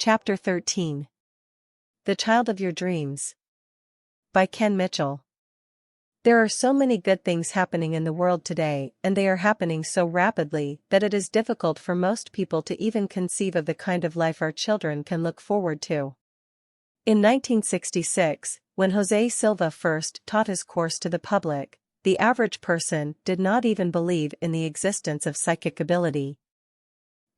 Chapter 13. The Child of Your Dreams. By Ken Mitchell. There are so many good things happening in the world today, and they are happening so rapidly that it is difficult for most people to even conceive of the kind of life our children can look forward to. In 1966, when Jose Silva first taught his course to the public, the average person did not even believe in the existence of psychic ability.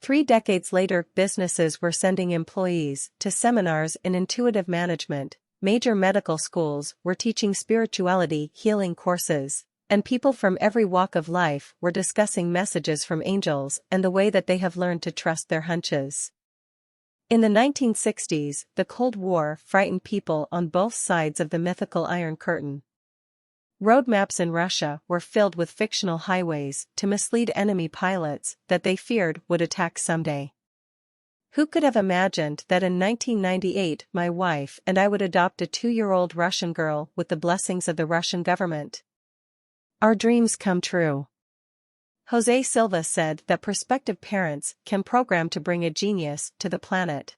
3 decades later, businesses were sending employees to seminars in intuitive management, major medical schools were teaching spirituality healing courses, and people from every walk of life were discussing messages from angels and the way that they have learned to trust their hunches. In the 1960s, the Cold War frightened people on both sides of the mythical Iron Curtain. Road maps in Russia were filled with fictional highways to mislead enemy pilots that they feared would attack someday. Who could have imagined that in 1998 my wife and I would adopt a 2-year-old Russian girl with the blessings of the Russian government? Our dreams come true. Jose Silva said that prospective parents can program to bring a genius to the planet.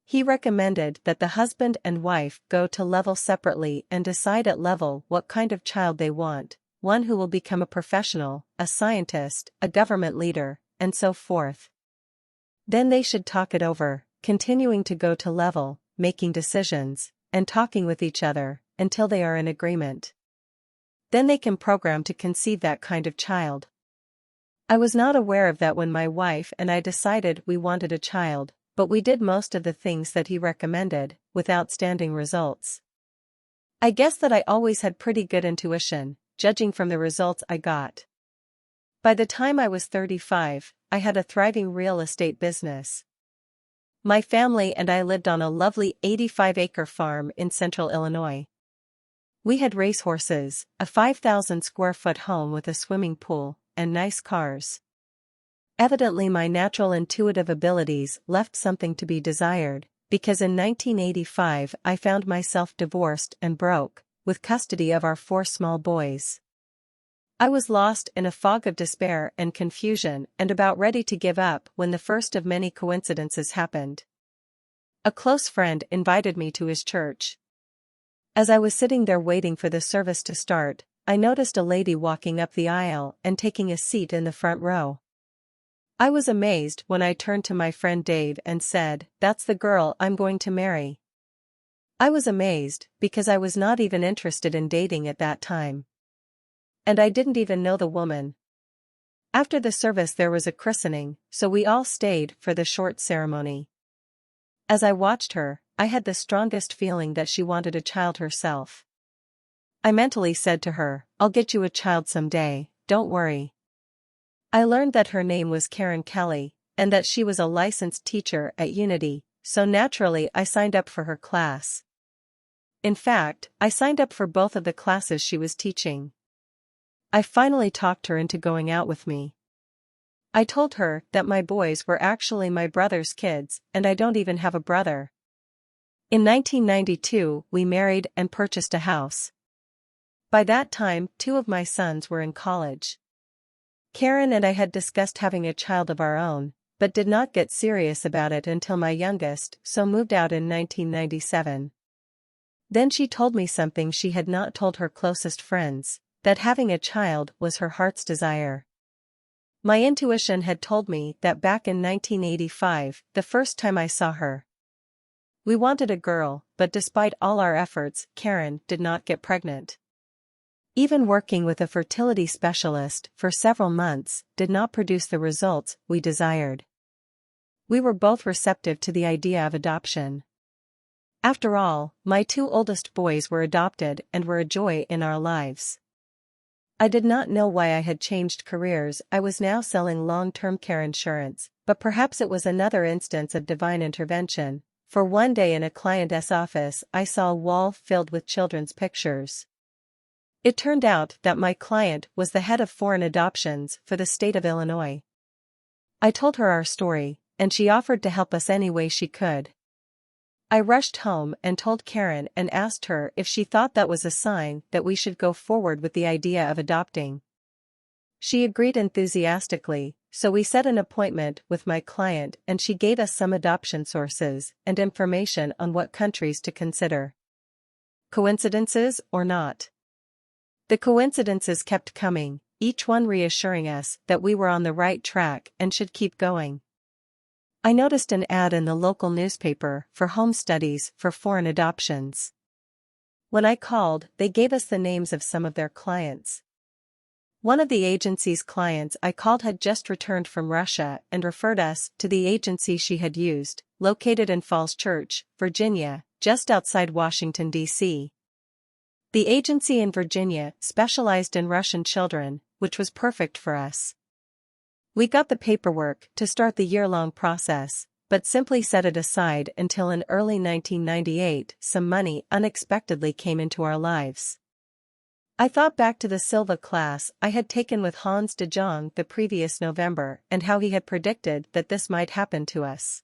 He recommended that the husband and wife go to level separately and decide at level what kind of child they want, one who will become a professional, a scientist, a government leader, and so forth. Then they should talk it over, continuing to go to level, making decisions, and talking with each other, until they are in agreement. Then they can program to conceive that kind of child. I was not aware of that when my wife and I decided we wanted a child, but we did most of the things that he recommended, with outstanding results. I guess that I always had pretty good intuition, judging from the results I got. By the time I was 35, I had a thriving real estate business. My family and I lived on a lovely 85-acre farm in central Illinois. We had racehorses, a 5,000-square-foot home with a swimming pool, and nice cars. Evidently my natural intuitive abilities left something to be desired, because in 1985 I found myself divorced and broke, with custody of our 4 small boys. I was lost in a fog of despair and confusion and about ready to give up when the first of many coincidences happened. A close friend invited me to his church. As I was sitting there waiting for the service to start, I noticed a lady walking up the aisle and taking a seat in the front row. I was amazed when I turned to my friend Dave and said, "That's the girl I'm going to marry." I was amazed, because I was not even interested in dating at that time. And I didn't even know the woman. After the service there was a christening, so we all stayed for the short ceremony. As I watched her, I had the strongest feeling that she wanted a child herself. I mentally said to her, "I'll get you a child someday, don't worry." I learned that her name was Karen Kelly, and that she was a licensed teacher at Unity, so naturally I signed up for her class. In fact, I signed up for both of the classes she was teaching. I finally talked her into going out with me. I told her that my boys were actually my brother's kids, and I don't even have a brother. In 1992, we married and purchased a house. By that time, 2 of my sons were in college. Karen and I had discussed having a child of our own, but did not get serious about it until my youngest so moved out in 1997. Then she told me something she had not told her closest friends, that having a child was her heart's desire. My intuition had told me that back in 1985, the first time I saw her. We wanted a girl, but despite all our efforts, Karen did not get pregnant. Even working with a fertility specialist for several months did not produce the results we desired. We were both receptive to the idea of adoption. After all, my 2 oldest boys were adopted and were a joy in our lives. I did not know why I had changed careers. I was now selling long-term care insurance, but perhaps it was another instance of divine intervention, for one day in a client's office I saw a wall filled with children's pictures. It turned out that my client was the head of foreign adoptions for the state of Illinois. I told her our story, and she offered to help us any way she could. I rushed home and told Karen and asked her if she thought that was a sign that we should go forward with the idea of adopting. She agreed enthusiastically, so we set an appointment with my client and she gave us some adoption sources and information on what countries to consider. Coincidences or not? The coincidences kept coming, each one reassuring us that we were on the right track and should keep going. I noticed an ad in the local newspaper for home studies for foreign adoptions. When I called, they gave us the names of some of their clients. One of the agency's clients I called had just returned from Russia and referred us to the agency she had used, located in Falls Church, Virginia, just outside Washington, D.C. The agency in Virginia specialized in Russian children, which was perfect for us. We got the paperwork to start the year-long process, but simply set it aside until in early 1998 some money unexpectedly came into our lives. I thought back to the Silva class I had taken with Hans de Jong the previous November and how he had predicted that this might happen to us.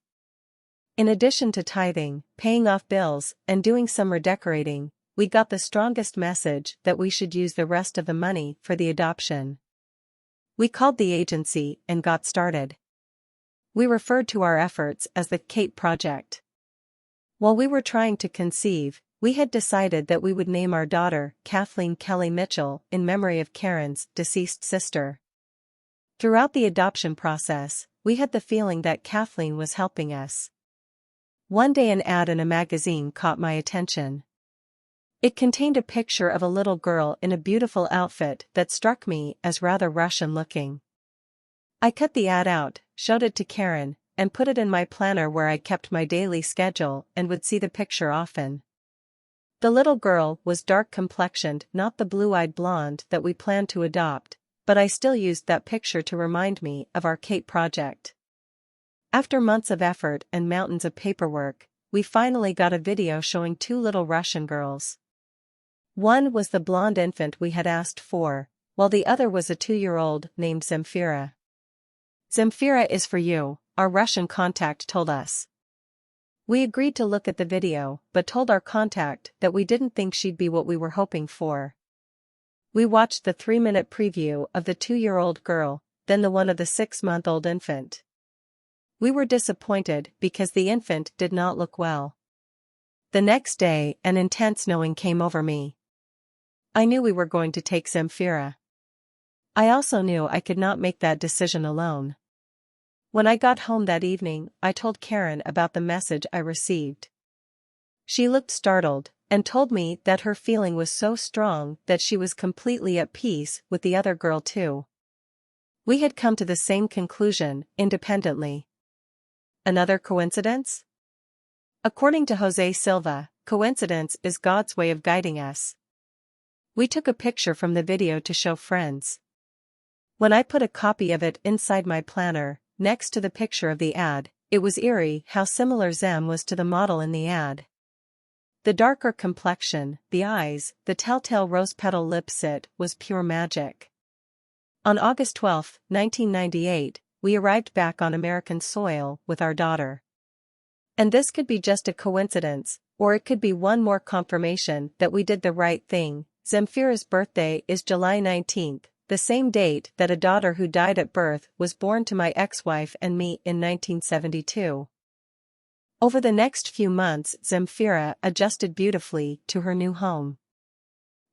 In addition to tithing, paying off bills, and doing some redecorating, we got the strongest message that we should use the rest of the money for the adoption. We called the agency and got started. We referred to our efforts as the Kate Project. While we were trying to conceive, we had decided that we would name our daughter Kathleen Kelly Mitchell in memory of Karen's deceased sister. Throughout the adoption process, we had the feeling that Kathleen was helping us. One day an ad in a magazine caught my attention. It contained a picture of a little girl in a beautiful outfit that struck me as rather Russian-looking. I cut the ad out, showed it to Karen, and put it in my planner where I kept my daily schedule and would see the picture often. The little girl was dark-complexioned, not the blue-eyed blonde that we planned to adopt, but I still used that picture to remind me of our Kate Project. After months of effort and mountains of paperwork, we finally got a video showing two little Russian girls. One was the blonde infant we had asked for, while the other was a 2-year-old named Zemfira. "Zemfira is for you," our Russian contact told us. We agreed to look at the video, but told our contact that we didn't think she'd be what we were hoping for. We watched the 3-minute preview of the 2-year-old girl, then the one of the 6-month-old infant. We were disappointed because the infant did not look well. The next day, an intense knowing came over me. I knew we were going to take Zemfira. I also knew I could not make that decision alone. When I got home that evening, I told Karen about the message I received. She looked startled, and told me that her feeling was so strong that she was completely at peace with the other girl too. We had come to the same conclusion, independently. Another coincidence? According to Jose Silva, coincidence is God's way of guiding us. We took a picture from the video to show friends. When I put a copy of it inside my planner, next to the picture of the ad, it was eerie how similar Zem was to the model in the ad. The darker complexion, the eyes, the telltale rose-petal lip-sit was pure magic. On August 12, 1998, we arrived back on American soil with our daughter. And this could be just a coincidence, or it could be one more confirmation that we did the right thing. Zemfira's birthday is July 19th. The same date that a daughter who died at birth was born to my ex-wife and me in 1972. Over the next few months, Zemfira adjusted beautifully to her new home.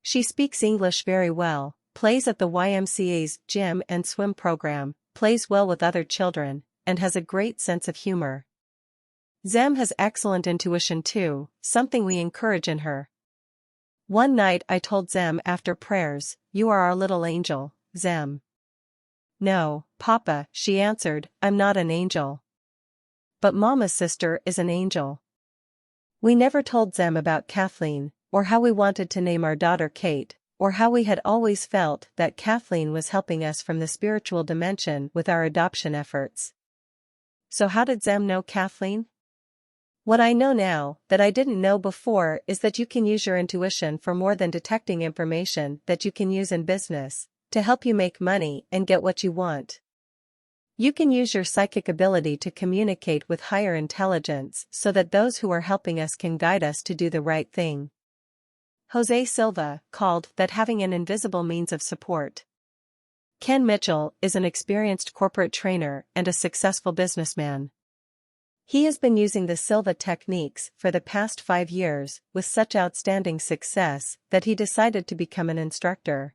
She speaks English very well, plays at the YMCA's gym and swim program, plays well with other children, and has a great sense of humor. Zem has excellent intuition too, something we encourage in her. One night I told Zem after prayers, "You are our little angel, Zem." "No, Papa," she answered, "I'm not an angel. But Mama's sister is an angel." We never told Zem about Kathleen, or how we wanted to name our daughter Kate, or how we had always felt that Kathleen was helping us from the spiritual dimension with our adoption efforts. So how did Zem know Kathleen? What I know now, that I didn't know before, is that you can use your intuition for more than detecting information that you can use in business, to help you make money and get what you want. You can use your psychic ability to communicate with higher intelligence so that those who are helping us can guide us to do the right thing. Jose Silva called that having an invisible means of support. Ken Mitchell is an experienced corporate trainer and a successful businessman. He has been using the Silva techniques for the past 5 years with such outstanding success that he decided to become an instructor.